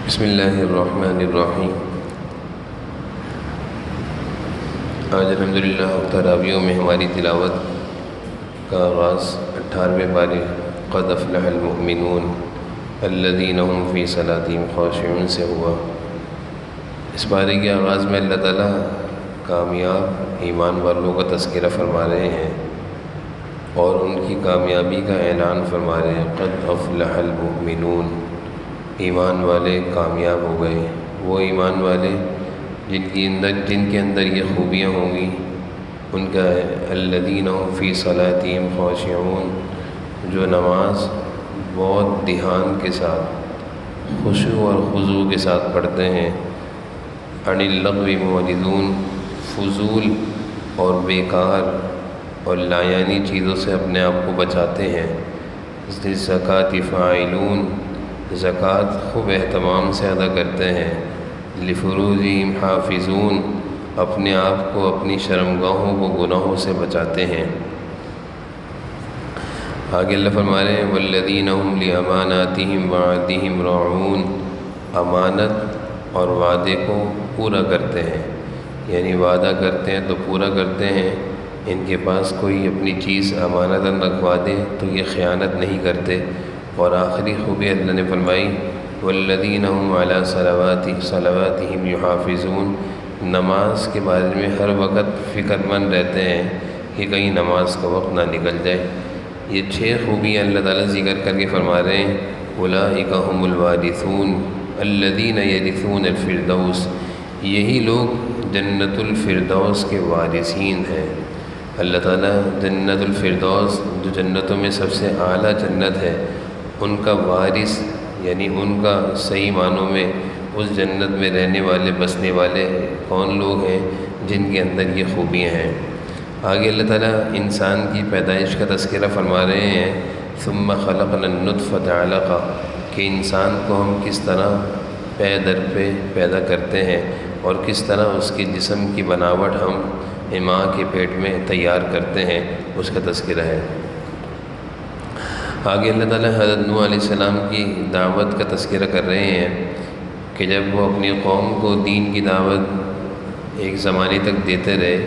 بسم اللہ الرحمن الرحیم۔ آج الحمدللہ تراویحوں میں ہماری تلاوت کا آغاز 18ویں پارے قد افلح المؤمنون الذین هم فی صلاتہم خاشعون سے ہوا۔ اس پارے کے آغاز میں اللہ تعالیٰ کامیاب ایمان والوں کا تذکرہ فرما رہے ہیں اور ان کی کامیابی کا اعلان فرما رہے ہیں۔ قد افلح المؤمنون، ایمان والے کامیاب ہو گئے، وہ ایمان والے جن کے اندر یہ خوبیاں ہوں گی۔ ان کا ہے الذین هم فی صلاتہم خاشعون، جو نماز بہت دھیان کے ساتھ، خشوع اور خضوع کے ساتھ پڑھتے ہیں۔ عن اللغو معرضون، فضول اور بیکار اور لایعنی چیزوں سے اپنے آپ کو بچاتے ہیں۔ للزکوٰۃ فاعلون، زکوٰۃ خوب اہتمام سے ادا کرتے ہیں۔ لفروجہم حافظون، اپنے آپ کو اپنی شرمگاہوں کو گناہوں سے بچاتے ہیں۔ آگے اللہ فرما رہے ہیں والذین هم لاماناتہم وعہدہم راعون، امانت اور وعدے کو پورا کرتے ہیں، یعنی وعدہ کرتے ہیں تو پورا کرتے ہیں۔ ان کے پاس کوئی اپنی چیز امانتاً رکھوا دے تو یہ خیانت نہیں کرتے۔ اور آخری خوبی اللہ نے فرمائی والذین هم علی صلواتہم یحافظون، نماز کے بارے میں ہر وقت فکر مند رہتے ہیں کہ کہیں نماز کا وقت نہ نکل جائے۔ یہ 6 خوبیاں اللہ تعالیٰ ذکر کر کے فرما رہے ہیں اولئک هم الوارثون الذین یرثون الفردوس، یہی لوگ جنت الفردوس کے وارثین ہیں۔ اللہ تعالیٰ جنت الفردوس، جو جنتوں میں سب سے اعلیٰ جنت ہے، ان کا وارث یعنی ان کا صحیح معنوں میں اس جنت میں رہنے والے بسنے والے کون لوگ ہیں جن کے اندر یہ خوبیاں ہیں۔ آگے اللہ تعالیٰ انسان کی پیدائش کا تذکرہ فرما رہے ہیں ثم خلقنا النطفۃ علقہ، کہ انسان کو ہم کس طرح پے در پہ پیدا کرتے ہیں اور کس طرح اس کے جسم کی بناوٹ ہم ماں کے پیٹ میں تیار کرتے ہیں، اس کا تذکرہ ہے۔ آگے اللہ تعالیٰ حضرت نوح علیہ السلام کی دعوت کا تذکرہ کر رہے ہیں کہ جب وہ اپنی قوم کو دین کی دعوت ایک زمانے تک دیتے رہے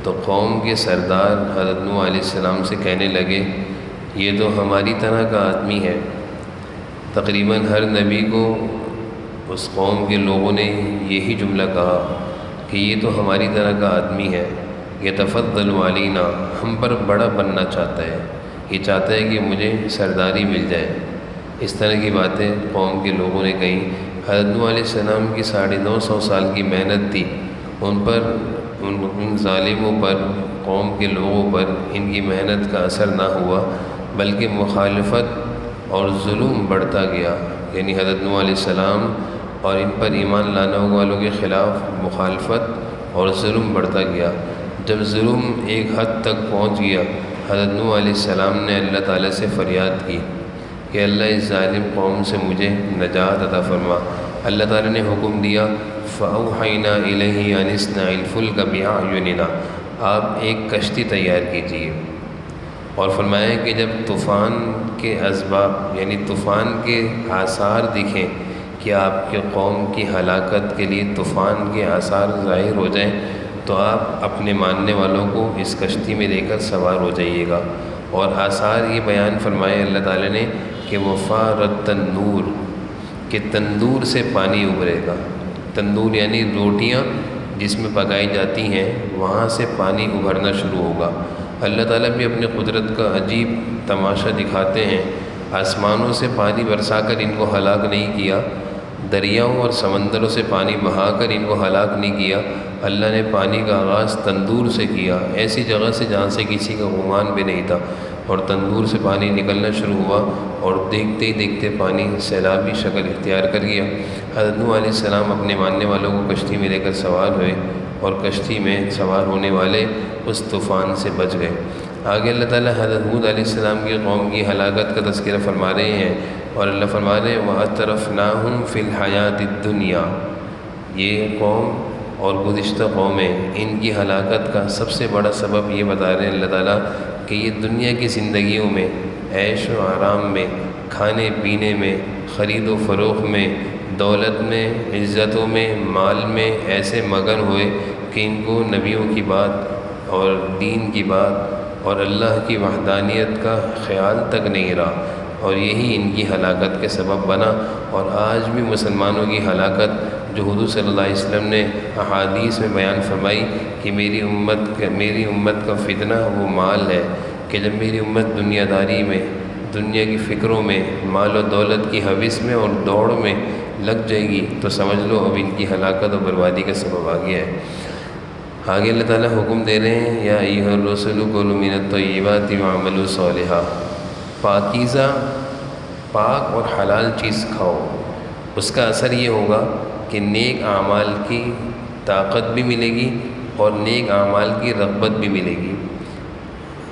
تو قوم کے سردار حضرت نوح علیہ السلام سے کہنے لگے یہ تو ہماری طرح کا آدمی ہے۔ تقریباً ہر نبی کو اس قوم کے لوگوں نے یہی جملہ کہا کہ یہ تو ہماری طرح کا آدمی ہے، یتفضل علینا، ہم پر بڑا بننا چاہتا ہے، یہ چاہتا ہے کہ مجھے سرداری مل جائے۔ اس طرح کی باتیں قوم کے لوگوں نے کہیں۔ حضرت نوح علیہ السلام کی 950 سال کی محنت تھی، ان پر ان ظالموں پر، قوم کے لوگوں پر ان کی محنت کا اثر نہ ہوا، بلکہ مخالفت اور ظلم بڑھتا گیا، یعنی حضرت نوح علیہ السلام اور ان پر ایمان لانے والوں کے خلاف مخالفت اور ظلم بڑھتا گیا۔ جب ظلم ایک حد تک پہنچ گیا، حضرت نوح علیہ السلام نے اللہ تعالیٰ سے فریاد کی کہ اللہ اس ظالم قوم سے مجھے نجات عطا فرما۔ اللہ تعالیٰ نے حکم دیا فَأَوْحَيْنَا إِلَيْهِ أَنِ اصْنَعِ الْفُلْكَ بِأَعْيُنِنَا، آپ ایک کشتی تیار کیجیے، اور فرمایا کہ جب طوفان کے اسباب یعنی طوفان کے آثار دکھیں کہ آپ کے قوم کی ہلاکت کے لیے طوفان کے آثار ظاہر ہو جائیں تو آپ اپنے ماننے والوں کو اس کشتی میں لے کر سوار ہو جائیے گا۔ اور آثار یہ بیان فرمائے اللہ تعالیٰ نے کہ وَفَارَ التَّنُّورُ، کہ تندور سے پانی ابھرے گا۔ تندور یعنی روٹیاں جس میں پکائی جاتی ہیں، وہاں سے پانی ابھرنا شروع ہوگا۔ اللہ تعالیٰ بھی اپنی قدرت کا عجیب تماشا دکھاتے ہیں، آسمانوں سے پانی برسا کر ان کو ہلاک نہیں کیا، دریاؤں اور سمندروں سے پانی بہا کر ان کو ہلاک نہیں کیا، اللہ نے پانی کا آغاز تندور سے کیا، ایسی جگہ سے جہاں سے کسی کا گمان بھی نہیں تھا، اور تندور سے پانی نکلنا شروع ہوا اور دیکھتے ہی دیکھتے پانی سیلابی شکل اختیار کر گیا۔ حضرت نوح علیہ السلام اپنے ماننے والوں کو کشتی میں لے کر سوار ہوئے اور کشتی میں سوار ہونے والے اس طوفان سے بچ گئے۔ آگے اللہ تعالیٰ حضرت ہود علیہ السلام کی قوم کی ہلاکت کا تذکرہ فرما رہے ہیں، اور اللہ فرما رہے ہیں وَأَتْرَفْنَاهُمْ فِي الْحَيَاةِ الدُّنْيَا، یہ قوم اور گزشتہ قومیں، ان کی ہلاکت کا سب سے بڑا سبب یہ بتا رہے ہیں اللہ تعالیٰ کہ یہ دنیا کی زندگیوں میں عیش و آرام میں، کھانے پینے میں، خرید و فروخت میں، دولت میں، عزتوں میں، مال میں ایسے مگن ہوئے کہ ان کو نبیوں کی بات اور دین کی بات اور اللہ کی وحدانیت کا خیال تک نہیں رہا، اور یہی ان کی ہلاکت کے سبب بنا۔ اور آج بھی مسلمانوں کی ہلاکت جو حضور صلی اللہ علیہ وسلم نے احادیث میں بیان فرمائی کہ میری امت کا فتنہ وہ مال ہے، کہ جب میری امت دنیا داری میں، دنیا کی فکروں میں، مال و دولت کی ہوس میں اور دوڑ میں لگ جائے گی تو سمجھ لو اب ان کی ہلاکت اور بربادی کا سبب آ گیا ہے۔ آگے اللہ تعالیٰ حکم دے رہے ہیں یا ایھا الرسل کلوا من الطیبات واعملوا صالحا، پاکیزہ، پاک اور حلال چیز کھاؤ، اس کا اثر یہ ہوگا کہ نیک اعمال کی طاقت بھی ملے گی اور نیک اعمال کی رغبت بھی ملے گی۔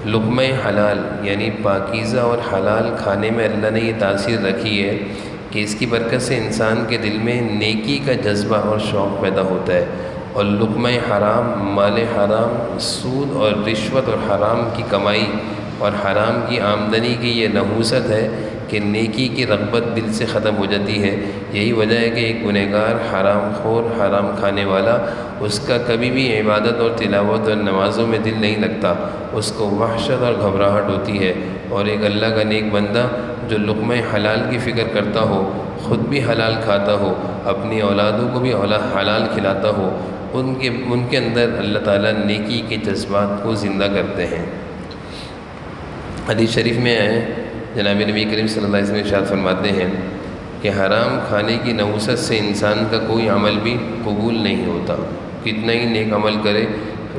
لقمہ حلال یعنی پاکیزہ اور حلال کھانے میں اللہ نے یہ تاثیر رکھی ہے کہ اس کی برکت سے انسان کے دل میں نیکی کا جذبہ اور شوق پیدا ہوتا ہے، اور لقمہ حرام، مال حرام، سود اور رشوت اور حرام کی کمائی اور حرام کی آمدنی کی یہ نحوست ہے کہ نیکی کی رغبت دل سے ختم ہو جاتی ہے۔ یہی وجہ ہے کہ ایک گنہگار، حرام خور، حرام کھانے والا، اس کا کبھی بھی عبادت اور تلاوت اور نمازوں میں دل نہیں لگتا، اس کو وحشت اور گھبراہٹ ہوتی ہے۔ اور ایک اللہ کا نیک بندہ جو لقمہ حلال کی فکر کرتا ہو، خود بھی حلال کھاتا ہو، اپنی اولادوں کو بھی حلال کھلاتا ہو، ان کے اندر اللہ تعالیٰ نیکی کے جذبات کو زندہ کرتے ہیں۔ حدیث شریف میں ہے، جناب نبی کریم صلی اللہ علیہ وسلم ارشاد فرماتے ہیں کہ حرام کھانے کی نحوست سے انسان کا کوئی عمل بھی قبول نہیں ہوتا، کتنا ہی نیک عمل کرے،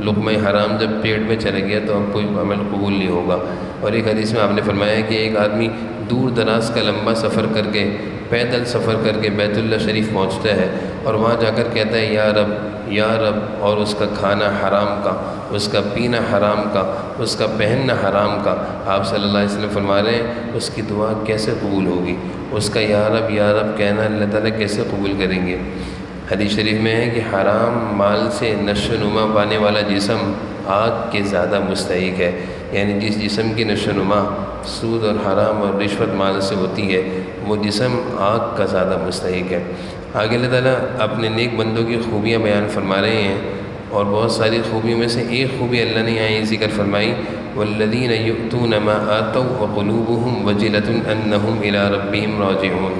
لقمہ حرام جب پیٹ میں چلا گیا تو اب کوئی عمل قبول نہیں ہوگا۔ اور ایک حدیث میں آپ نے فرمایا کہ ایک آدمی دور دراز کا لمبا سفر کر کے، پیدل سفر کر کے بیت اللہ شریف پہنچتا ہے اور وہاں جا کر کہتا ہے یا رب یا رب، اور اس کا کھانا حرام کا، اس کا پینا حرام کا، اس کا پہننا حرام کا۔ آپ صلی اللہ علیہ وسلم فرما رہے ہیں اس کی دعا کیسے قبول ہوگی، اس کا یا رب کہنا اللہ تعالیٰ کیسے قبول کریں گے۔ حدیث شریف میں ہے کہ حرام مال سے نشو و نما پانے والا جسم آگ کے زیادہ مستحق ہے، یعنی جس جسم کی نشو و نما سود اور حرام اور رشوت مال سے ہوتی ہے وہ جسم آگ کا زیادہ مستحق ہے۔ آگے اللہ تعالیٰ اپنے نیک بندوں کی خوبیاں بیان فرما رہے ہیں، اور بہت ساری خوبیوں میں سے ایک خوبی اللہ نے یہاں ذکر فرمائی، والذین یؤتون ما آتوا وقلوبهم وجلة انہم الی ربہم راجعون،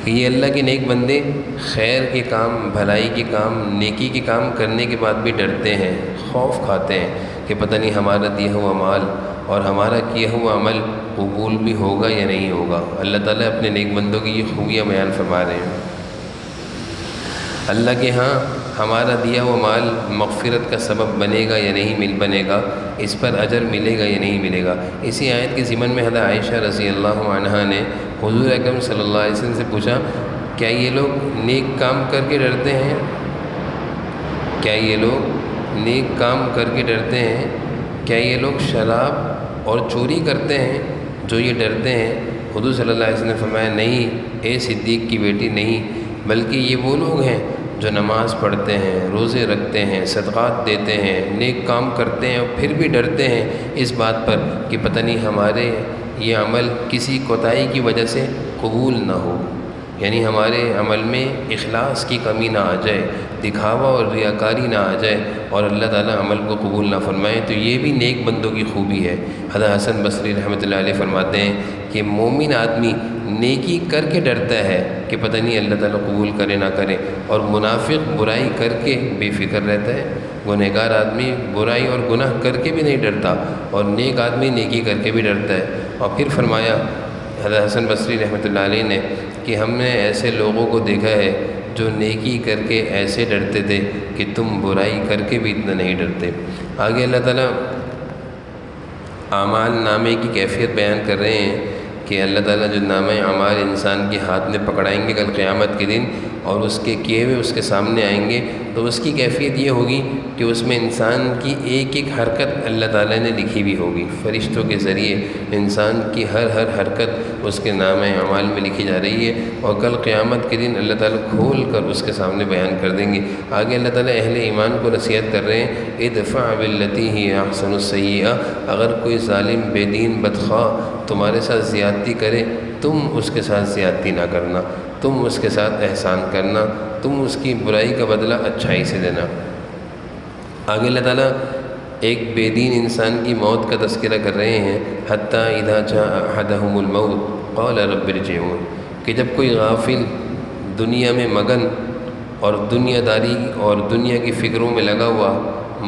کہ یہ اللہ کے نیک بندے خیر کے کام، بھلائی کے کام، نیکی کے کام کرنے کے بعد بھی ڈرتے ہیں، خوف کھاتے ہیں کہ پتہ نہیں ہمارا دیا ہوا مال اور ہمارا کیا ہوا عمل قبول بھی ہوگا یا نہیں ہوگا۔ اللہ تعالیٰ اپنے نیک بندوں کی یہ خوبیاں بیان فرما رہے ہیں۔ اللہ کے ہاں ہمارا دیا ہوا مال مغفرت کا سبب بنے گا یا نہیں بنے گا، اس پر اجر ملے گا یا نہیں ملے گا۔ اسی آیت کے ضمن میں حضرت عائشہ رضی اللہ عنہا نے حضور اکرم صلی اللہ علیہ وسلم سے پوچھا کیا یہ لوگ نیک کام کر کے ڈرتے ہیں؟ کیا یہ لوگ نیک کام کر کے ڈرتے ہیں؟ کیا یہ لوگ شراب اور چوری کرتے ہیں جو یہ ڈرتے ہیں؟ حضور صلی اللہ علیہ وسلم نے فرمایا نہیں اے صدیق کی بیٹی، نہیں، بلکہ یہ وہ لوگ ہیں جو نماز پڑھتے ہیں، روزے رکھتے ہیں، صدقات دیتے ہیں، نیک کام کرتے ہیں، اور پھر بھی ڈرتے ہیں اس بات پر کہ پتہ نہیں ہمارے یہ عمل کسی کوتاہی کی وجہ سے قبول نہ ہو، یعنی ہمارے عمل میں اخلاص کی کمی نہ آ جائے، دکھاوا اور ریاکاری نہ آ جائے اور اللہ تعالیٰ عمل کو قبول نہ فرمائے۔ تو یہ بھی نیک بندوں کی خوبی ہے۔ حضرت حسن بصری رحمۃ اللہ علیہ فرماتے ہیں کہ مومن آدمی نیکی کر کے ڈرتا ہے کہ پتہ نہیں اللہ تعالیٰ قبول کرے نہ کرے، اور منافق برائی کر کے بے فکر رہتا ہے۔ گنہگار آدمی برائی اور گناہ کر کے بھی نہیں ڈرتا، اور نیک آدمی نیکی کر کے بھی ڈرتا ہے۔ اور پھر فرمایا حضرت حسن بصری رحمۃ اللہ علیہ نے کہ ہم نے ایسے لوگوں کو دیکھا ہے جو نیکی کر کے ایسے ڈرتے تھے کہ تم برائی کر کے بھی اتنا نہیں ڈرتے۔ آگے اللہ تعالیٰ اعمال نامے کی کیفیت بیان کر رہے ہیں کہ اللہ تعالیٰ جو نامہ اعمال انسان کے ہاتھ میں پکڑائیں گے کل قیامت کے دن، اور اس کے کیے ہوئے اس کے سامنے آئیں گے، تو اس کی کیفیت یہ ہوگی کہ اس میں انسان کی ایک ایک حرکت اللہ تعالیٰ نے لکھی بھی ہوگی، فرشتوں کے ذریعے انسان کی ہر حرکت اس کے نامہ اعمال میں لکھی جا رہی ہے، اور کل قیامت کے دن اللہ تعالیٰ کھول کر اس کے سامنے بیان کر دیں گے۔ آگے اللہ تعالیٰ اہل ایمان کو نصیحت کر رہے ہیں، ادفع باللتی ہی احسن السیئہ، اگر کوئی ظالم بے دین بدخواہ تمہارے ساتھ زیادتی کرے تم اس کے ساتھ زیادتی نہ کرنا، تم اس کے ساتھ احسان کرنا، تم اس کی برائی کا بدلہ اچھائی سے دینا۔ آگے اللہ تعالیٰ ایک بے دین انسان کی موت کا تذکرہ کر رہے ہیں، حتیٰ اذا جاء احدهم الموت قال رب ارجعون، کہ جب کوئی غافل دنیا میں مگن اور دنیا داری اور دنیا کی فکروں میں لگا ہوا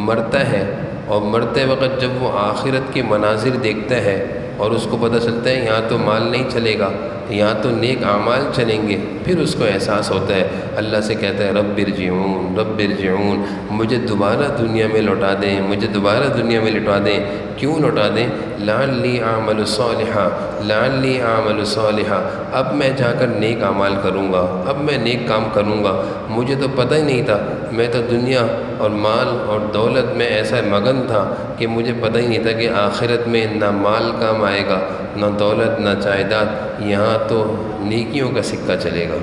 مرتا ہے، اور مرتے وقت جب وہ آخرت کے مناظر دیکھتا ہے اور اس کو پتہ چلتا ہے یہاں تو مال نہیں چلے گا، یہاں تو نیک اعمال چلیں گے، پھر اس کو احساس ہوتا ہے، اللہ سے کہتا ہے رب ارجعون رب ارجعون، مجھے دوبارہ دنیا میں لوٹا دیں، مجھے دوبارہ دنیا میں لوٹا دیں۔ کیوں لوٹا دیں؟ لعلی اعمل صالحا لعلی اعمل صالحا، اب میں جا کر نیک اعمال کروں گا، اب میں نیک کام کروں گا، مجھے تو پتہ ہی نہیں تھا، میں تو دنیا اور مال اور دولت میں ایسا مگن تھا کہ مجھے پتہ ہی نہیں تھا کہ آخرت میں نہ مال کام آئے گا، نہ دولت، نہ جائیداد، یہاں تو نیکیوں کا سکہ چلے گا۔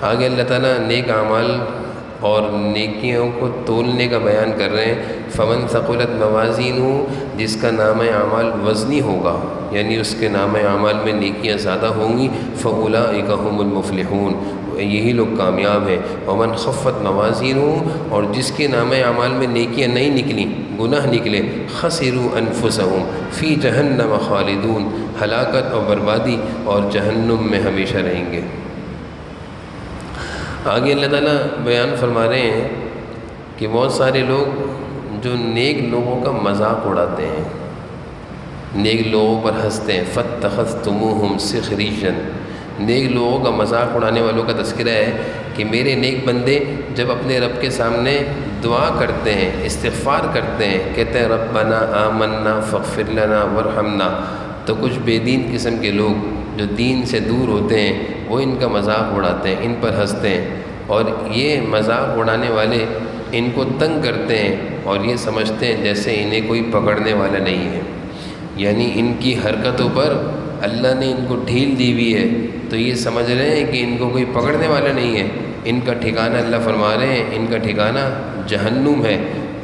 آگے اللہ تعالیٰ نیک اعمال اور نیکیوں کو تولنے کا بیان کر رہے ہیں۔ فمن ثقلت موازینہ، جس کا نام اعمال وزنی ہوگا، یعنی اس کے نام اعمال میں نیکیاں زیادہ ہوں گی، فاولئک هم المفلحون، یہی لوگ کامیاب ہیں۔ ومن خفت موازینہ، اور جس کے نام اعمال میں نیکیاں نہیں نکلیں، گناہ نکلے، خسروا انفسهم فی جہنم خالدون، ہلاکت اور بربادی اور جہنم میں ہمیشہ رہیں گے۔ آگے اللہ تعالیٰ بیان فرما رہے ہیں کہ بہت سارے لوگ جو نیک لوگوں کا مذاق اڑاتے ہیں، نیک لوگوں پر ہنستے ہیں، فاتخذتموہم سخریجا، نیک لوگوں کا مذاق اڑانے والوں کا تذکرہ ہے کہ میرے نیک بندے جب اپنے رب کے سامنے دعا کرتے ہیں، استغفار کرتے ہیں، کہتے ہیں ربنا آمنا فاغفر لنا وارحمنا، تو کچھ بے دین قسم کے لوگ جو دین سے دور ہوتے ہیں وہ ان کا مذاق اڑاتے ہیں، ان پر ہنستے ہیں، اور یہ مذاق اڑانے والے ان کو تنگ کرتے ہیں اور یہ سمجھتے ہیں جیسے انہیں کوئی پکڑنے والا نہیں ہے، یعنی ان کی حرکتوں پر اللہ نے ان کو ڈھیل دی ہوئی ہے، تو یہ سمجھ رہے ہیں کہ ان کو کوئی پکڑنے والا نہیں ہے۔ ان کا ٹھکانہ اللہ فرما رہے ہیں ان کا ٹھکانہ جہنم ہے،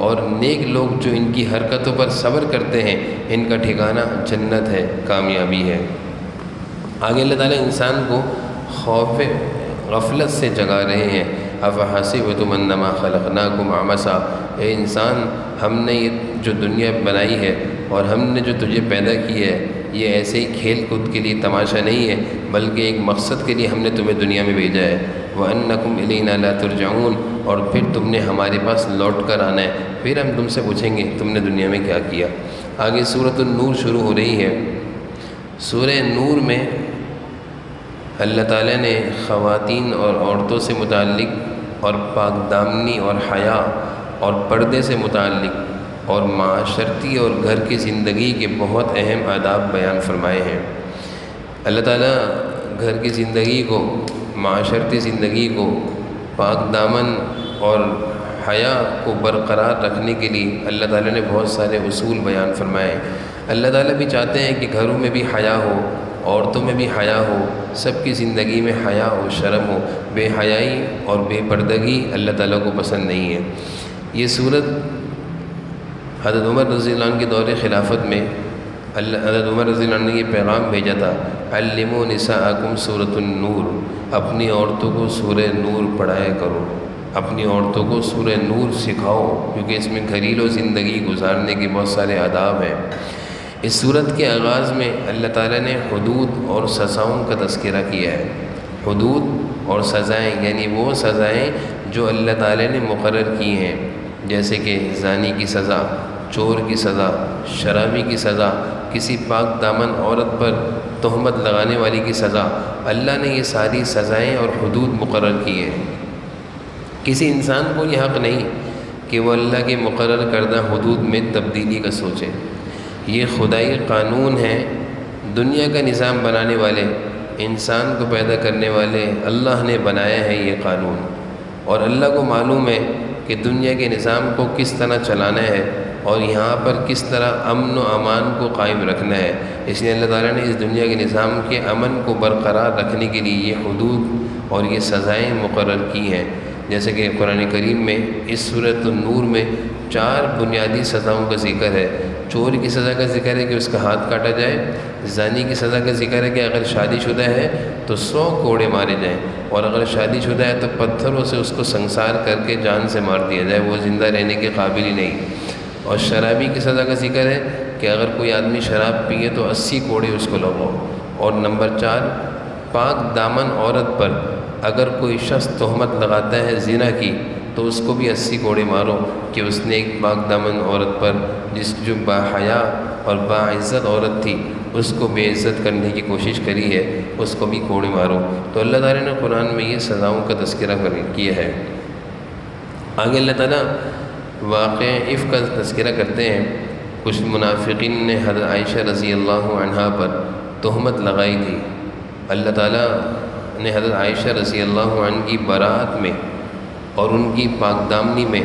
اور نیک لوگ جو ان کی حرکتوں پر صبر کرتے ہیں ان کا ٹھکانہ جنت ہے، کامیابی ہے۔ آگے اللہ تعالیٰ انسان کو خوف غفلت سے جگا رہے ہیں۔ افحسبتم انما خلقناکم عبثا، اے انسان ہم نے یہ جو دنیا بنائی ہے اور ہم نے جو تجھے پیدا کی ہے یہ ایسے ہی کھیل کود کے لیے تماشا نہیں ہے، بلکہ ایک مقصد کے لیے ہم نے تمہیں دنیا میں بھیجا ہے۔ وَأَنَّكُمْ إِلَيْنَا لَا تُرْجَعُونَ، اور پھر تم نے ہمارے پاس لوٹ کر آنا ہے، پھر ہم تم سے پوچھیں گے تم نے دنیا میں کیا کیا۔ آگے سورۃ النور شروع ہو رہی ہے۔ سورہ نور میں اللہ تعالیٰ نے خواتین اور عورتوں سے متعلق اور پاک دامنی اور حیا اور پردے سے متعلق اور معاشرتی اور گھر کی زندگی کے بہت اہم آداب بیان فرمائے ہیں۔ اللہ تعالیٰ گھر کی زندگی کو، معاشرتی زندگی کو، پاک دامن اور حیا کو برقرار رکھنے کے لیے اللہ تعالیٰ نے بہت سارے اصول بیان فرمائے ہیں۔ اللہ تعالیٰ بھی چاہتے ہیں کہ گھروں میں بھی حیا ہو، عورتوں میں بھی حیا ہو، سب کی زندگی میں حیا ہو، شرم ہو۔ بے حیائی اور بے پردگی اللہ تعالیٰ کو پسند نہیں ہے۔ یہ صورت حضرت عمر رضی اللہ عنہ کے دور خلافت میں حضرت عمر رضی اللہ عنہ نے یہ پیغام بھیجا تھا، علموا نساءکم سورۃ النور، اپنی عورتوں کو سورہ نور پڑھایا کرو، اپنی عورتوں کو سورہ نور سکھاؤ، کیونکہ اس میں گھریلو زندگی گزارنے کے بہت سارے آداب ہیں۔ اس صورت کے آغاز میں اللہ تعالیٰ نے حدود اور سزاؤں کا تذکرہ کیا ہے۔ حدود اور سزائیں یعنی وہ سزائیں جو اللہ تعالیٰ نے مقرر کی ہیں، جیسے کہ زانی کی سزا، چور کی سزا، شرابی کی سزا، کسی پاک دامن عورت پر تہمت لگانے والی کی سزا۔ اللہ نے یہ ساری سزائیں اور حدود مقرر کی ہیں۔ کسی انسان کو یہ حق نہیں کہ وہ اللہ کے مقرر کردہ حدود میں تبدیلی کا سوچے۔ یہ خدائی قانون ہے، دنیا کا نظام بنانے والے، انسان کو پیدا کرنے والے اللہ نے بنایا ہے یہ قانون، اور اللہ کو معلوم ہے کہ دنیا کے نظام کو کس طرح چلانا ہے اور یہاں پر کس طرح امن و امان کو قائم رکھنا ہے۔ اس لیے اللہ تعالیٰ نے اس دنیا کے نظام کے امن کو برقرار رکھنے کے لیے یہ حدود اور یہ سزائیں مقرر کی ہیں، جیسے کہ قرآن کریم میں اس سورۃ النور میں 4 بنیادی سزاؤں کا ذکر ہے۔ چور کی سزا کا ذکر ہے کہ اس کا ہاتھ کاٹا جائے، زانی کی سزا کا ذکر ہے کہ اگر شادی شدہ ہے تو 100 کوڑے مارے جائیں، اور اگر شادی شدہ ہے تو پتھروں سے اس کو سنسار کر کے جان سے مار دیا جائے، وہ زندہ رہنے کے قابل ہی نہیں۔ اور شرابی کی سزا کا ذکر ہے کہ اگر کوئی آدمی شراب پیے تو 80 کوڑے اس کو لگاؤ۔ اور نمبر 4، پاک دامن عورت پر اگر کوئی شخص تہمت لگاتا ہے زنا کی تو اس کو بھی 80 کوڑے مارو کہ اس نے ایک پاک دامن عورت پر جو باحیا اور باعزت عورت تھی اس کو بے عزت کرنے کی کوشش کری ہے، اس کو بھی کوڑے مارو۔ تو اللہ تعالیٰ نے قرآن میں یہ سزاؤں کا تذکرہ کیا ہے۔ آگے اللہ تعالیٰ واقع عفق کا تذکرہ کرتے ہیں۔ کچھ منافقین نے حضرت عائشہ رضی اللہ عنہا پر تہمت لگائی تھی۔ اللہ تعالیٰ نے حضرت عائشہ رضی اللہ عنہ کی برات میں اور ان کی پاک دامنی میں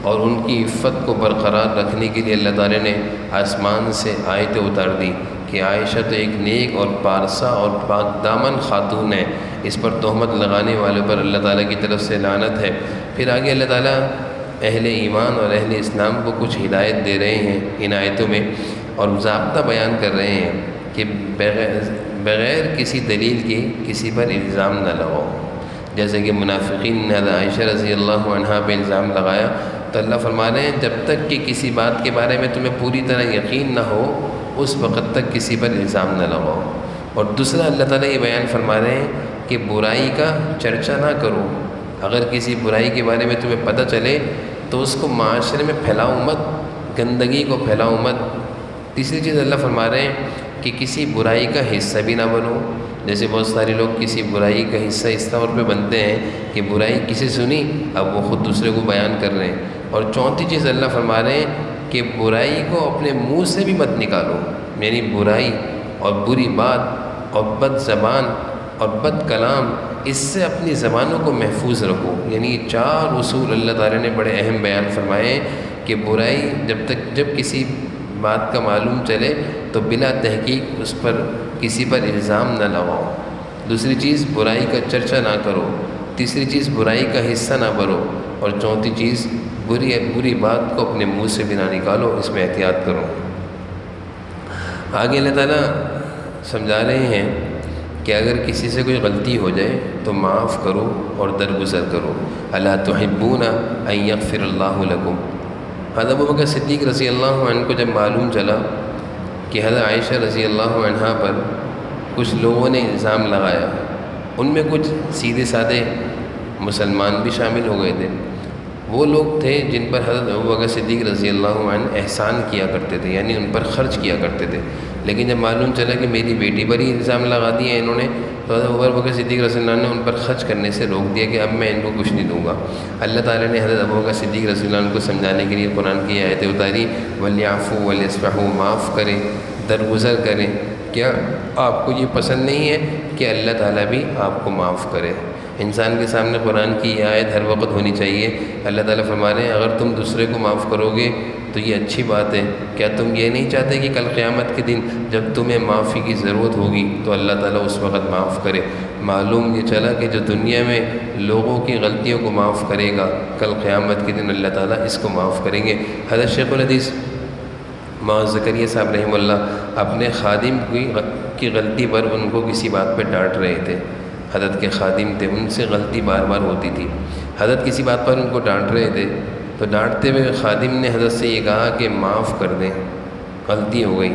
اور ان کی عفت کو برقرار رکھنے کے لیے اللہ تعالیٰ نے آسمان سے آیتیں اتار دی کہ عائشہ تو ایک نیک اور پارسا اور پاک دامن خاتون ہے، اس پر تہمت لگانے والے پر اللہ تعالیٰ کی طرف سے لعنت ہے۔ پھر آگے اللہ تعالیٰ اہل ایمان اور اہل اسلام کو کچھ ہدایت دے رہے ہیں ان آیتوں میں، اور ضابطہ بیان کر رہے ہیں کہ بغیر کسی دلیل کے کسی پر الزام نہ لگاؤ۔ جیسے کہ منافقین نے حضرت عائشہ رضی اللہ عنہا پہ الزام لگایا تو اللہ فرما رہے ہیں جب تک کہ کسی بات کے بارے میں تمہیں پوری طرح یقین نہ ہو اس وقت تک کسی پر الزام نہ لگاؤ۔ اور دوسرا اللہ تعالیٰ یہ بیان فرما رہے ہیں کہ برائی کا چرچا نہ کرو۔ اگر کسی برائی کے بارے میں تمہیں پتہ چلے تو اس کو معاشرے میں پھیلاؤ مت، گندگی کو پھیلاؤ مت۔ تیسری چیز اللہ فرما رہے ہیں کہ کسی برائی کا حصہ بھی نہ بنو۔ جیسے بہت سارے لوگ کسی برائی کا حصہ اس طور پہ بنتے ہیں کہ برائی کسی سنی اب وہ خود دوسرے کو بیان کر رہے ہیں۔ اور چوتھی چیز اللہ فرما رہے ہیں کہ برائی کو اپنے منہ سے بھی مت نکالو، یعنی برائی اور بری بات اور بد زبان اور بد کلام اس سے اپنی زبانوں کو محفوظ رکھو۔ یعنی 4 اصول اللہ تعالیٰ نے بڑے اہم بیان فرمائے کہ برائی جب کسی بات کا معلوم چلے تو بلا تحقیق اس پر کسی پر الزام نہ لگاؤ۔ دوسری چیز برائی کا چرچا نہ کرو۔ تیسری چیز برائی کا حصہ نہ بنو، اور چوتھی چیز بری بات کو اپنے منہ سے بھی نہ نکالو، اس میں احتیاط کرو۔ آگے اللہ تعالیٰ سمجھا رہے ہیں کہ اگر کسی سے کوئی غلطی ہو جائے تو معاف کرو اور درگزر کرو۔ الا تحبون ان یغفر اللہ لکم۔ حضرت ابوبکر صدیق رضی اللہ عنہ کو جب معلوم چلا کہ حضرت عائشہ رضی اللہ عنہا پر کچھ لوگوں نے الزام لگایا، ان میں کچھ سیدھے سادے مسلمان بھی شامل ہو گئے تھے، وہ لوگ تھے جن پر حضرت ابوبکر صدیق رضی اللہ عنہ احسان کیا کرتے تھے، یعنی ان پر خرچ کیا کرتے تھے۔ لیکن جب معلوم چلا کہ میری بیٹی پر ہی الزام لگا دیے انہوں نے، تو حضرت ابوبکر صدیق رضی اللہ عنہ نے ان پر خرچ کرنے سے روک دیا کہ اب میں ان کو کچھ نہیں دوں گا۔ اللہ تعالیٰ نے حضرت ابوبکر صدیق رضی اللہ عنہ کو سمجھانے کے لیے قرآن کی آیتیں اتاری، وَلْيَعْفُوا وَلْيَصْفَحُوا، معاف کریں، درگزر کریں۔ کیا آپ کو یہ پسند نہیں ہے کہ اللہ تعالیٰ بھی آپ کو معاف کرے؟ انسان کے سامنے قرآن کی یہ آیت ہر وقت ہونی چاہیے۔ اللہ تعالیٰ فرما رہے ہیں اگر تم دوسرے کو معاف کرو گے تو یہ اچھی بات ہے۔ کیا تم یہ نہیں چاہتے کہ کل قیامت کے دن جب تمہیں معافی کی ضرورت ہوگی تو اللہ تعالیٰ اس وقت معاف کرے؟ معلوم یہ چلا کہ جو دنیا میں لوگوں کی غلطیوں کو معاف کرے گا، کل قیامت کے دن اللہ تعالیٰ اس کو معاف کریں گے۔ حضرت شیخ الحدیث معاذ زکریا صاحب رحمہ اللہ اپنے خادم کی غلطی پر ان کو کسی بات پہ ڈانٹ رہے تھے۔ حضرت کے خادم تھے، ان سے غلطی بار بار ہوتی تھی۔ حضرت کسی بات پر ان کو ڈانٹ رہے تھے تو ڈانٹتے ہوئے خادم نے حضرت سے یہ کہا کہ معاف کر دیں، غلطی ہو گئی۔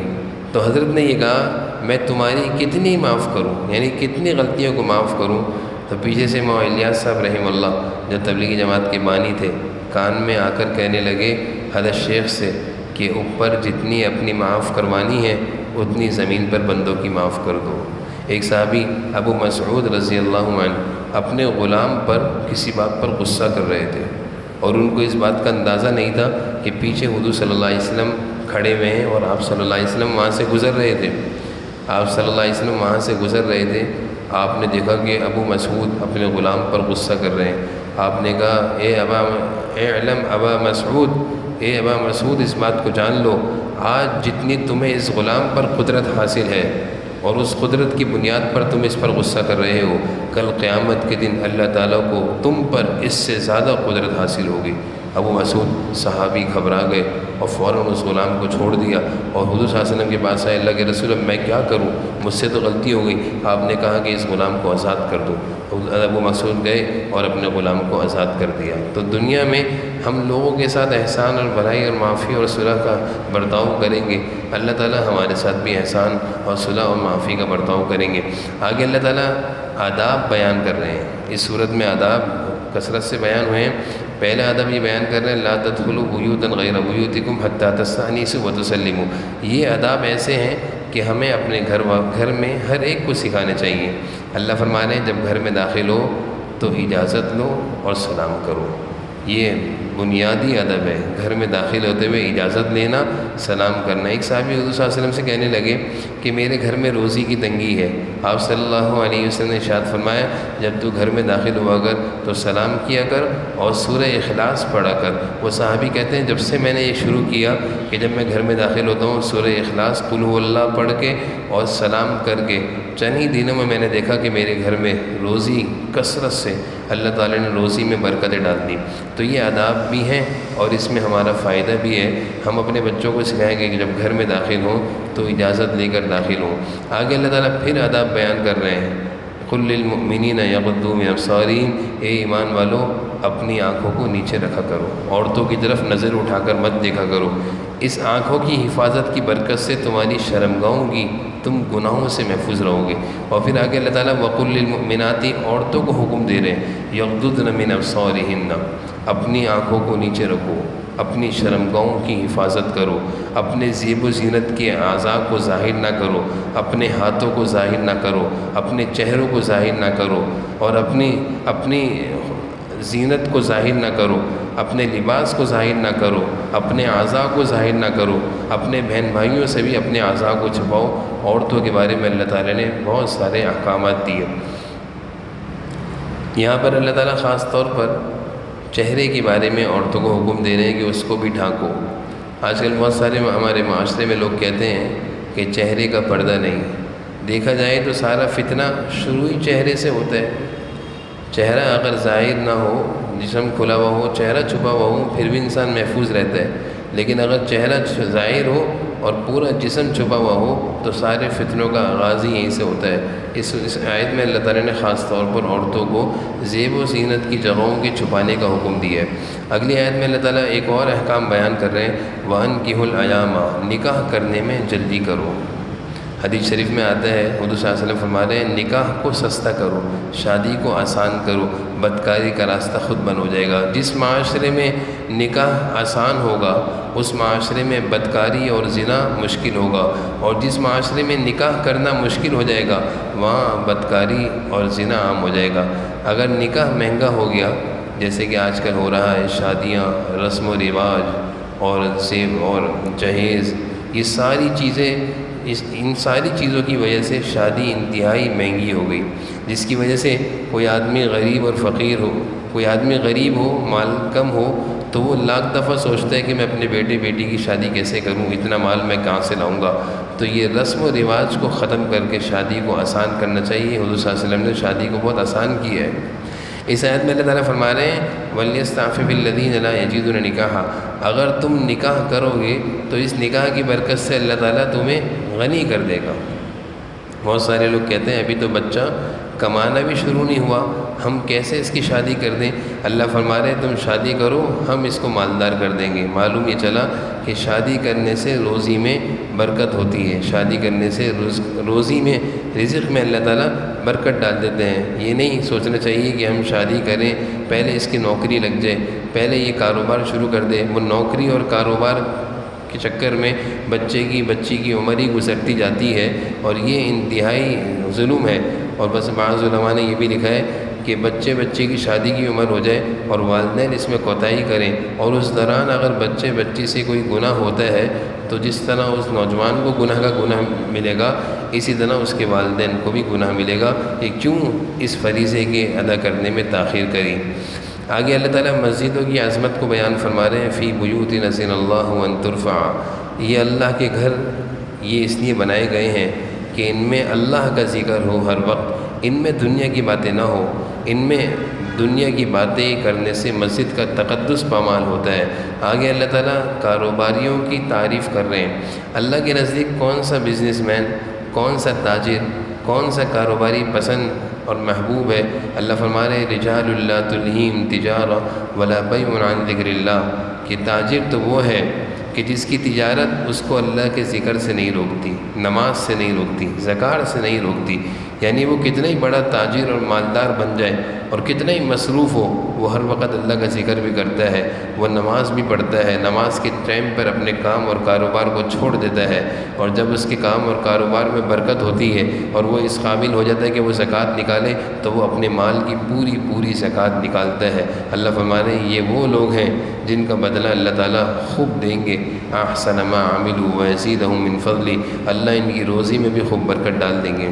تو حضرت نے یہ کہا میں تمہاری کتنی معاف کروں، یعنی کتنی غلطیوں کو معاف کروں؟ تو پیچھے سے مولانا الیاس صاحب رحمہ اللہ جو تبلیغی جماعت کے بانی تھے کان میں آ کر کہنے لگے حضرت شیخ سے کہ اوپر جتنی اپنی معاف کروانی ہے اتنی زمین پر بندوں کی معاف کر دو۔ ایک صحابی ابو مسعود رضی اللہ عنہ اپنے غلام پر کسی بات پر غصہ کر رہے تھے، اور ان کو اس بات کا اندازہ نہیں تھا کہ پیچھے حضور صلی اللہ علیہ وسلم کھڑے ہوئے ہیں اور آپ صلی اللہ علیہ وسلم وہاں سے گزر رہے تھے۔ آپ صلی اللہ علیہ وسلم وہاں سے گزر رہے تھے، آپ نے دیکھا کہ ابو مسعود اپنے غلام پر غصہ کر رہے ہیں۔ آپ نے کہا اعلم ابا مسعود، اے ابا مسعود اس بات کو جان لو آج جتنی تمہیں اس غلام پر قدرت حاصل ہے اور اس قدرت کی بنیاد پر تم اس پر غصہ کر رہے ہو، کل قیامت کے دن اللہ تعالیٰ کو تم پر اس سے زیادہ قدرت حاصل ہوگی۔ ابو مسعود صحابی گھبرا گئے اور فوراً اس غلام کو چھوڑ دیا اور حضور صلی اللہ علیہ وسلم کے پاس آئے، اللہ کے رسول اب میں کیا کروں، مجھ سے تو غلطی ہو گئی، آپ نے کہا کہ اس غلام کو آزاد کر دو۔ ابو مسعود گئے اور اپنے غلام کو آزاد کر دیا۔ تو دنیا میں ہم لوگوں کے ساتھ احسان اور بھلائی اور معافی اور صلح کا برتاؤ کریں گے، اللہ تعالیٰ ہمارے ساتھ بھی احسان اور صلح اور معافی کا برتاؤ کریں گے۔ آگے اللہ تعالیٰ آداب بیان کر رہے ہیں، اس صورت میں آداب کثرت سے بیان ہوئے ہیں۔ پہلا ادب یہ بیان کر رہے ہیں لا تدخلوا بیوتا غیر بیوتکم حتی تستأنسوا وتسلموا۔ یہ آداب ایسے ہیں کہ ہمیں اپنے گھر میں ہر ایک کو سکھانے چاہیے۔ اللہ فرما رہے ہیں جب گھر میں داخل ہو تو اجازت لو اور سلام کرو، یہ بنیادی ادب ہے، گھر میں داخل ہوتے ہوئے اجازت لینا، سلام کرنا۔ ایک صحابی حضور صلی اللہ علیہ وسلم سے کہنے لگے کہ میرے گھر میں روزی کی تنگی ہے، آپ صلی اللہ علیہ وسلم نے ارشاد فرمایا جب تو گھر میں داخل ہوا کر تو سلام کیا کر اور سورہ اخلاص پڑھا کر۔ وہ صحابی کہتے ہیں جب سے میں نے یہ شروع کیا کہ جب میں گھر میں داخل ہوتا ہوں سورہ اخلاص قل هو اللہ پڑھ کے اور سلام کر کے، چند ہی دنوں میں نے دیکھا کہ میرے گھر میں روزی کثرت سے اللہ تعالیٰ نے روزی میں برکتیں ڈال دی۔ تو یہ آداب بھی ہیں اور اس میں ہمارا فائدہ بھی ہے، ہم اپنے بچوں کو سکھائیں گے کہ جب گھر میں داخل ہوں تو اجازت لے کر داخل ہوں۔ آگے اللہ تعالیٰ پھر آداب بیان کر رہے ہیں قل للمؤمنین یغضوا من ابصارہم، اے ایمان والو اپنی آنکھوں کو نیچے رکھا کرو، عورتوں کی طرف نظر اٹھا کر مت دیکھا کرو، اس آنکھوں کی حفاظت کی برکت سے تمہاری شرمگاہوں کی، تم گناہوں سے محفوظ رہو گے۔ اور پھر آگے اللہ تعالیٰ وقل للمؤمنات، عورتوں کو حکم دے رہے ہیں یغضضن من ابصارہن، اپنی آنکھوں کو نیچے رکھو، اپنی شرمگاہوں کی حفاظت کرو، اپنے زیب و زینت کے اعضاء کو ظاہر نہ کرو، اپنے ہاتھوں کو ظاہر نہ کرو، اپنے چہروں کو ظاہر نہ کرو، اور اپنی زینت کو ظاہر نہ کرو، اپنے لباس کو ظاہر نہ کرو، اپنے اعضاء کو ظاہر نہ کرو، اپنے بہن بھائیوں سے بھی اپنے اعضاء کو چھپاؤ۔ عورتوں کے بارے میں اللہ تعالیٰ نے بہت سارے احکامات دیے۔ یہاں پر اللہ تعالیٰ خاص طور پر چہرے کے بارے میں عورتوں کو حکم دے رہے ہیں کہ اس کو بھی ڈھانکو۔ آج کل بہت سارے ہمارے معاشرے میں لوگ کہتے ہیں کہ چہرے کا پردہ نہیں، دیکھا جائے تو سارا فتنہ شروع ہی چہرے سے ہوتا ہے۔ چہرہ اگر ظاہر نہ ہو، جسم کھلا ہوا ہو، چہرہ چھپا ہوا ہو، پھر بھی انسان محفوظ رہتا ہے، لیکن اگر چہرہ ظاہر ہو اور پورا جسم چھپا ہوا ہو تو سارے فتنوں کا آغاز ہی یہیں سے ہوتا ہے۔ اس آیت میں اللہ تعالیٰ نے خاص طور پر عورتوں کو زیب و زینت کی جگہوں کے چھپانے کا حکم دیا ہے۔ اگلی آیت میں اللہ تعالیٰ ایک اور احکام بیان کر رہے ہیں وَأَنكِحُوا الْأَيَامَ، نکاح کرنے میں جلدی کرو۔ حدیث شریف میں آتا ہے حضور صلی اللہ علیہ وسلم فرما رہے ہیں نکاح کو سستا کرو، شادی کو آسان کرو، بدکاری کا راستہ خود بند ہو جائے گا۔ جس معاشرے میں نکاح آسان ہوگا اس معاشرے میں بدکاری اور زنا مشکل ہوگا، اور جس معاشرے میں نکاح کرنا مشکل ہو جائے گا وہاں بدکاری اور زنا عام ہو جائے گا۔ اگر نکاح مہنگا ہو گیا جیسے کہ آج کل ہو رہا ہے، شادیاں، رسم و رواج اور زیب اور جہیز، یہ ساری چیزیں، ان ساری چیزوں کی وجہ سے شادی انتہائی مہنگی ہو گئی، جس کی وجہ سے کوئی آدمی غریب اور فقیر ہو، کوئی آدمی غریب ہو، مال کم ہو، تو وہ لاکھ دفعہ سوچتا ہے کہ میں اپنے بیٹے بیٹی کی شادی کیسے کروں، اتنا مال میں کہاں سے لاؤں گا۔ تو یہ رسم و رواج کو ختم کر کے شادی کو آسان کرنا چاہیے۔ حضور صلی اللہ علیہ وسلم نے شادی کو بہت آسان کیا ہے۔ اس آیت میں اللہ تعالیٰ فرما رہے ہیں وَلْيَسْتَعْفِفِ الَّذِينَ لَا يَجِدُونَ نِكَاحًا، اگر تم نکاح کرو گے تو اس نکاح کی برکت سے اللہ تعالیٰ تمہیں غنی کر دے گا۔ بہت سارے لوگ کہتے ہیں ابھی تو بچہ کمانا بھی شروع نہیں ہوا، ہم کیسے اس کی شادی کر دیں؟ اللہ فرما رہے ہیں تم شادی کرو، ہم اس کو مالدار کر دیں گے۔ معلوم یہ چلا کہ شادی کرنے سے روزی میں برکت ہوتی ہے، شادی کرنے سے روزی میں، رزق میں اللہ تعالیٰ برکت ڈال دیتے ہیں۔ یہ نہیں سوچنا چاہیے کہ ہم شادی کریں پہلے اس کی نوکری لگ جائے، پہلے یہ کاروبار شروع کر دے۔ وہ نوکری اور کاروبار کے چکر میں بچی کی عمر ہی گزرتی جاتی ہے، اور یہ انتہائی ظلم ہے۔ اور بس بعض علماء نے یہ بھی لکھا ہے کہ بچے کی شادی کی عمر ہو جائے اور والدین اس میں کوتاہی کریں، اور اس دوران اگر بچی سے کوئی گناہ ہوتا ہے تو جس طرح اس نوجوان کو گناہ کا گناہ ملے گا اسی طرح اس کے والدین کو بھی گناہ ملے گا کہ کیوں اس فریضے کے ادا کرنے میں تاخیر کری۔ آگے اللہ تعالیٰ مسجدوں کی عظمت کو بیان فرما رہے ہیں فی بیوت اذن اللہ ان ترفع، یہ اللہ کے گھر یہ اس لیے بنائے گئے ہیں کہ ان میں اللہ کا ذکر ہو ہر وقت، ان میں دنیا کی باتیں نہ ہو، ان میں دنیا کی باتیں کرنے سے مسجد کا تقدس پامال ہوتا ہے۔ آگے اللہ تعالیٰ کاروباریوں کی تعریف کر رہے ہیں۔ اللہ کے نزدیک کون سا بزنس مین، کون سا تاجر، کون سا کاروباری پسند اور محبوب ہے؟ اللہ فرما رہے رجال لا تلہیہم تجارہ ولا بیع عن ذکر اللہ، کہ تاجر تو وہ ہے کہ جس کی تجارت اس کو اللہ کے ذکر سے نہیں روکتی، نماز سے نہیں روکتی، زکوٰۃ سے نہیں روکتی۔ یعنی وہ کتنا ہی بڑا تاجر اور مالدار بن جائے اور کتنا ہی مصروف ہو، وہ ہر وقت اللہ کا ذکر بھی کرتا ہے، وہ نماز بھی پڑھتا ہے، نماز کے ٹائم پر اپنے کام اور کاروبار کو چھوڑ دیتا ہے، اور جب اس کے کام اور کاروبار میں برکت ہوتی ہے اور وہ اس قابل ہو جاتا ہے کہ وہ زکوٰۃ نکالے تو وہ اپنے مال کی پوری زکوٰۃ نکالتا ہے۔ اللہ فرما رہے ہیں یہ وہ لوگ ہیں جن کا بدلہ اللہ تعالیٰ خوب دیں گے۔ احسن ما عملوا ویزیدہم من فضلہ، اللہ ان کی روزی میں بھی خوب برکت ڈال دیں گے۔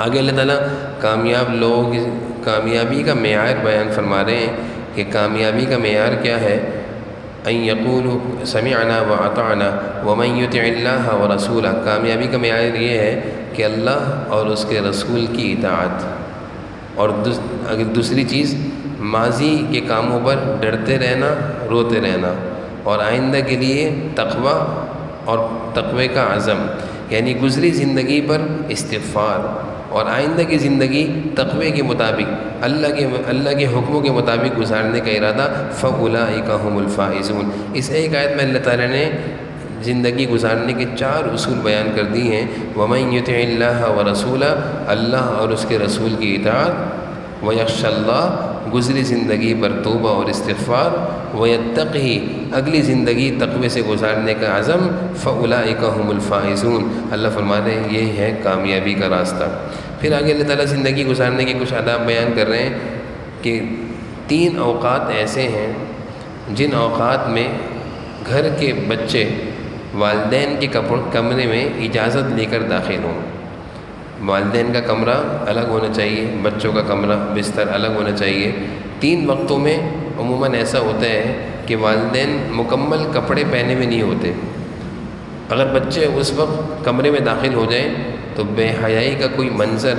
آگے اللہ تعالیٰ کامیاب لوگ کامیابی کا معیار بیان فرما رہے ہیں کہ کامیابی کا معیار کیا ہے؟ ان یقولوا سمعنا واطعنا ومن یطع اللہ ورسولہ، کامیابی کا معیار یہ ہے کہ اللہ اور اس کے رسول کی اطاعت، اور دوسری چیز ماضی کے کاموں پر ڈرتے رہنا، روتے رہنا، اور آئندہ کے لیے تقوی اور تقوی کا عزم، یعنی گزری زندگی پر استغفار اور آئندہ کی زندگی تقوی کے مطابق اللہ کے حکموں کے مطابق گزارنے کا ارادہ، فَأُولَٰئِكَ هُمُ الْفَائِزُونَ۔ اس ایک آیت میں اللہ تعالیٰ نے زندگی گزارنے کے 4 اصول بیان کر دی ہیں۔ وَمَن يُطِعِ اللَّهَ وَرَسُولَهُ، اللہ اور اس کے رسول کی اطاعت، وَيَخْشَ اللَّهَ، گزری زندگی پر توبہ اور استغفار، وَيَتَّقِهِ، اگلی زندگی تقوی سے گزارنے کا عزم، فَأُولَٰئِكَ هُمُ الْفَائِزُونَ۔ اللہ فرما رہے ہیں یہ ہے کامیابی کا راستہ۔ پھر آگے اللہ تعالیٰ زندگی گزارنے کے کچھ آداب بیان کر رہے ہیں کہ 3 اوقات ایسے ہیں جن اوقات میں گھر کے بچے والدین کے کمرے میں اجازت لے کر داخل ہوں۔ والدین کا کمرہ الگ ہونا چاہیے، بچوں کا کمرہ بستر الگ ہونا چاہیے۔ 3 وقتوں میں عموماً ایسا ہوتا ہے کہ والدین مکمل کپڑے پہنے میں نہیں ہوتے۔ اگر بچے اس وقت کمرے میں داخل ہو جائیں تو بے حیائی کا کوئی منظر،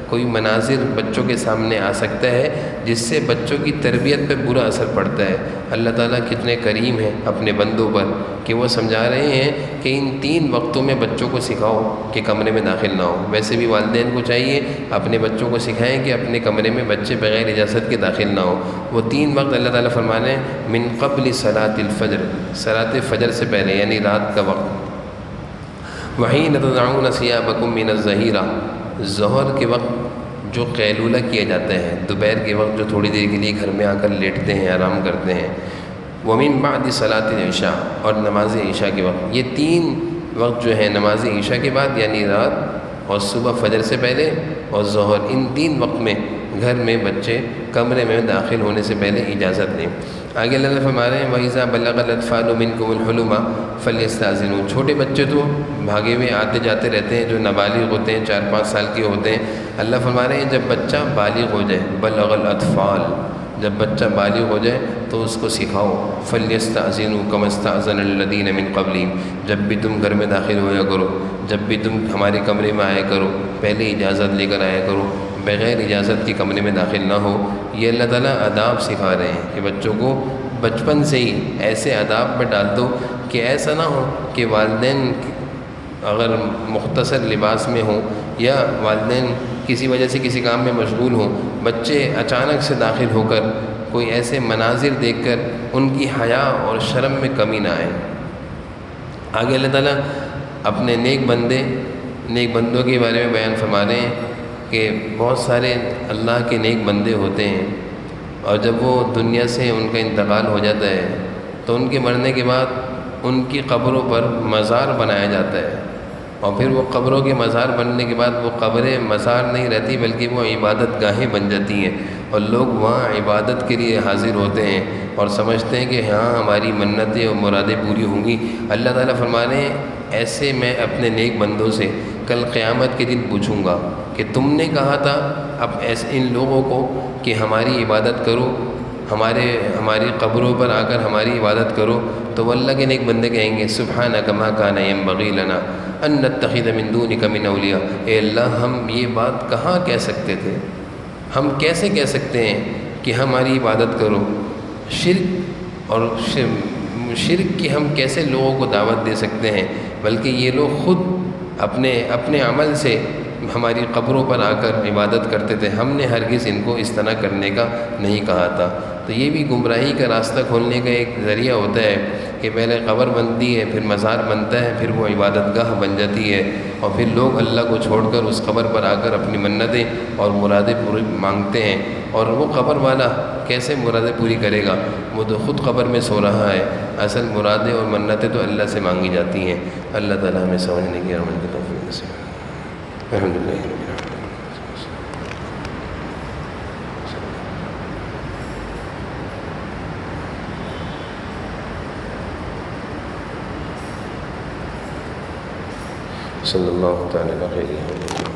کوئی مناظر بچوں کے سامنے آ سکتا ہے جس سے بچوں کی تربیت پہ برا اثر پڑتا ہے۔ اللہ تعالیٰ کتنے کریم ہیں اپنے بندوں پر کہ وہ سمجھا رہے ہیں کہ ان 3 وقتوں میں بچوں کو سکھاؤ کہ کمرے میں داخل نہ ہو۔ ویسے بھی والدین کو چاہیے اپنے بچوں کو سکھائیں کہ اپنے کمرے میں بچے بغیر اجازت کے داخل نہ ہو۔ وہ 3 وقت اللہ تعالیٰ فرمانے ہیں من قبل صلاۃ الفجر، صلاۃ فجر سے پہلے یعنی رات کا وقت، وحین تضعون ثیابکم من الظہیرہ، ظہر کے وقت جو قیلولہ کیا جاتا ہے، دوپہر کے وقت جو تھوڑی دیر کے لیے گھر میں آ کر لیٹتے ہیں، آرام کرتے ہیں، ومن بعد صلاۃ العشاء، اور نماز عشاء کے وقت۔ یہ 3 وقت جو ہے نماز عشاء کے بعد یعنی رات اور صبح فجر سے پہلے اور ظہر، ان 3 وقت میں گھر میں بچے کمرے میں داخل ہونے سے پہلے اجازت لیں۔ آگے اللہ نے فرما رہے ہیں وَإِذَا بَلَغَ الْأَطْفَالُ مِنْكُمُ الْحُلُمَ فَلْيَسْتَأْذِنُوا، چھوٹے بچے تو بھاگے ہوئے آتے جاتے رہتے ہیں، جو نابالغ ہوتے ہیں، 4-5 سال کے ہوتے ہیں۔ اللہ فرما رہے ہیں جب بچہ بالغ ہو جائے، بلغ الاطفال، جب بچہ بالغ ہو جائے تو اس کو سکھاؤ، فَلْيَسْتَأْذِنُوا كَمَا اسْتَأْذَنَ الَّذِينَ مِنْ قَبْلِهِمْ، جب بھی تم گھر میں داخل ہویا کرو، جب بھی تم ہمارے کمرے میں آیا کرو، پہلے اجازت لے کر آیا کرو، بغیر اجازت کے کمرے میں داخل نہ ہو۔ یہ اللہ تعالیٰ آداب سکھا رہے ہیں کہ بچوں کو بچپن سے ہی ایسے آداب میں ڈال دو کہ ایسا نہ ہو کہ والدین اگر مختصر لباس میں ہوں یا والدین کسی وجہ سے کسی کام میں مشغول ہوں، بچے اچانک سے داخل ہو کر کوئی ایسے مناظر دیکھ کر ان کی حیا اور شرم میں کمی نہ آئے۔ آگے اللہ تعالیٰ اپنے نیک بندوں کے بارے میں بیان فرما رہے ہیں کہ بہت سارے اللہ کے نیک بندے ہوتے ہیں، اور جب وہ دنیا سے ان کا انتقال ہو جاتا ہے تو ان کے مرنے کے بعد ان کی قبروں پر مزار بنایا جاتا ہے، اور پھر وہ قبروں کے مزار بننے کے بعد وہ قبریں مزار نہیں رہتی بلکہ وہ عبادت گاہیں بن جاتی ہیں، اور لوگ وہاں عبادت کے لیے حاضر ہوتے ہیں اور سمجھتے ہیں کہ ہاں ہماری منتیں اور مرادیں پوری ہوں گی۔ اللہ تعالیٰ فرما رہے ہیں ایسے میں اپنے نیک بندوں سے کل قیامت کے دن پوچھوں گا کہ تم نے کہا تھا اب ایسے ان لوگوں کو کہ ہماری عبادت کرو، ہماری قبروں پر آ کر ہماری عبادت کرو، تو وہ اللہ کے نیک بندے کہیں گے سبحانک ما کان ینبغی لنا ان نتخذ من دونک من اولیاء، اے اللہ ہم یہ بات کہاں کہہ سکتے تھے ہم کیسے کہہ سکتے ہیں کہ ہماری عبادت کرو؟ شرک اور شرک کی ہم کیسے لوگوں کو دعوت دے سکتے ہیں؟ بلکہ یہ لوگ خود اپنے عمل سے ہماری قبروں پر آ کر عبادت کرتے تھے، ہم نے ہرگز ان کو اس طرح کرنے کا نہیں کہا تھا۔ تو یہ بھی گمراہی کا راستہ کھولنے کا ایک ذریعہ ہوتا ہے کہ پہلے قبر بنتی ہے، پھر مزار بنتا ہے، پھر وہ عبادت گاہ بن جاتی ہے، اور پھر لوگ اللہ کو چھوڑ کر اس قبر پر آ کر اپنی منتیں اور مرادیں پوری مانگتے ہیں۔ اور وہ قبر والا کیسے مرادیں پوری کرے گا؟ وہ تو خود قبر میں سو رہا ہے۔ اصل مرادیں اور منتیں تو اللہ سے مانگی جاتی ہیں۔ اللہ تعالیٰ ہمیں سمجھنے کی اور عمل کی توفیق نصیب فرمائے۔ الحمد للہ رب العالمین۔ صلی اللہ تعالیٰ علیہ وسلم۔